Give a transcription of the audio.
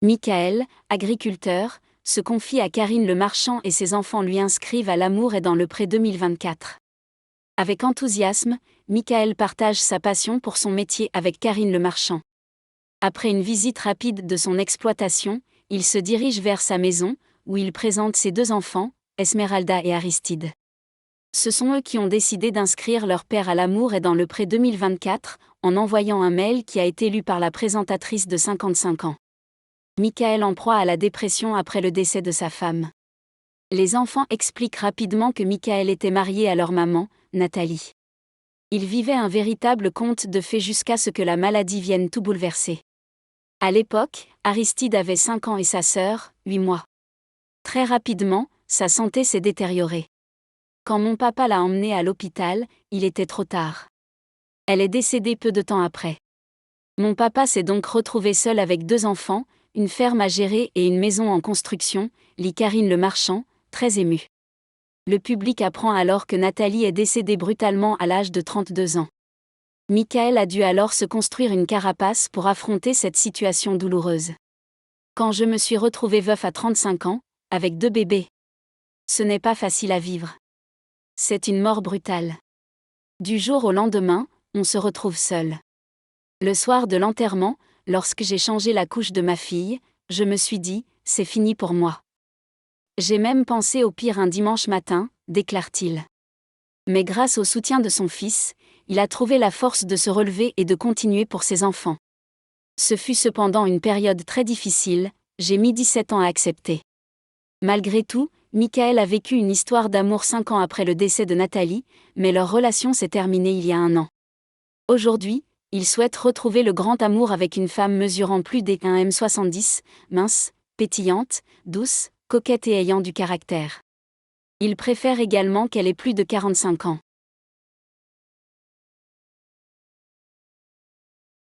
Michael, agriculteur, se confie à Karine Le Marchand et ses enfants lui inscrivent à L'Amour est dans le pré 2024. Avec enthousiasme, Michael partage sa passion pour son métier avec Karine Le Marchand. Après une visite rapide de son exploitation, il se dirige vers sa maison, où il présente ses deux enfants, Esmeralda et Aristide. Ce sont eux qui ont décidé d'inscrire leur père à L'Amour est dans le pré 2024, en envoyant un mail qui a été lu par la présentatrice de 55 ans. Michael en proie à la dépression après le décès de sa femme. Les enfants expliquent rapidement que Michael était marié à leur maman, Nathalie. Ils vivaient un véritable conte de fées jusqu'à ce que la maladie vienne tout bouleverser. À l'époque, Aristide avait 5 ans et sa sœur, 8 mois. Très rapidement, sa santé s'est détériorée. Quand mon papa l'a emmenée à l'hôpital, il était trop tard. Elle est décédée peu de temps après. Mon papa s'est donc retrouvé seul avec 2 enfants, une ferme à gérer et une maison en construction, lit Karine Le Marchand, très émue. Le public apprend alors que Nathalie est décédée brutalement à l'âge de 32 ans. Michael a dû alors se construire une carapace pour affronter cette situation douloureuse. Quand je me suis retrouvé veuf à 35 ans, avec 2 bébés. Ce n'est pas facile à vivre. C'est une mort brutale. Du jour au lendemain, on se retrouve seul. Le soir de l'enterrement, lorsque j'ai changé la couche de ma fille, je me suis dit, c'est fini pour moi. J'ai même pensé au pire un dimanche matin, déclare-t-il. Mais grâce au soutien de son fils, il a trouvé la force de se relever et de continuer pour ses enfants. Ce fut cependant une période très difficile, j'ai mis 17 ans à accepter. Malgré tout, Michael a vécu une histoire d'amour 5 ans après le décès de Nathalie, mais leur relation s'est terminée il y a 1 an. Aujourd'hui, il souhaite retrouver le grand amour avec une femme mesurant plus d'1,70 m, mince, pétillante, douce, coquette et ayant du caractère. Il préfère également qu'elle ait plus de 45 ans.